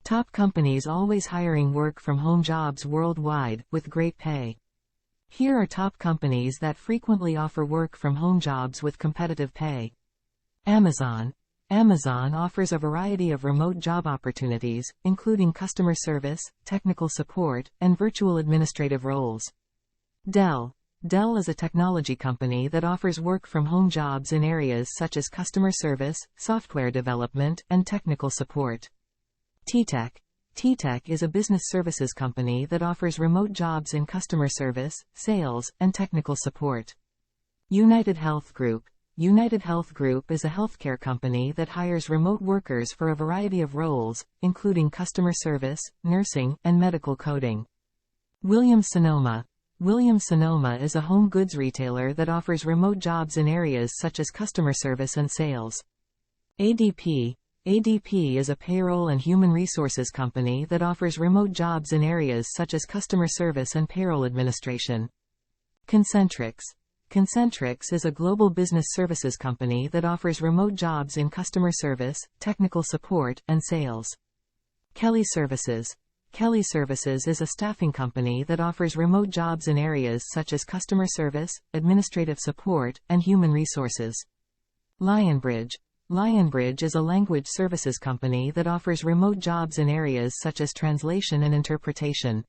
Top companies always hiring work from home jobs worldwide, with great pay. Here are top companies that frequently offer work from home jobs with competitive pay. Amazon. Amazon offers a variety of remote job opportunities, including customer service, technical support, and virtual administrative roles. Dell. Dell is a technology company that offers work from home jobs in areas such as customer service, software development, and technical support. TTEC. TTEC is a business services company that offers remote jobs in customer service, sales, and technical support. United Health Group. United Health Group is a healthcare company that hires remote workers for a variety of roles, including customer service, nursing, and medical coding. Williams-Sonoma. Williams-Sonoma is a home goods retailer that offers remote jobs in areas such as customer service and sales. ADP. ADP is a payroll and human resources company that offers remote jobs in areas such as customer service and payroll administration. Concentrix. Concentrix is a global business services company that offers remote jobs in customer service, technical support, and sales. Kelly Services. Kelly Services is a staffing company that offers remote jobs in areas such as customer service, administrative support, and human resources. Lionbridge. Lionbridge is a language services company that offers remote jobs in areas such as translation and interpretation.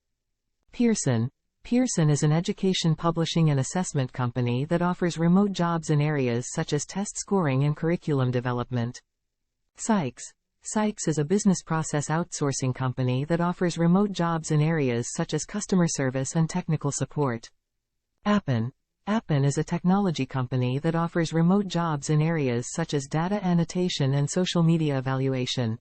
Pearson. Pearson is an education publishing and assessment company that offers remote jobs in areas such as test scoring and curriculum development. Sykes. Sykes is a business process outsourcing company that offers remote jobs in areas such as customer service and technical support. Appen. Appen is a technology company that offers remote jobs in areas such as data annotation and social media evaluation.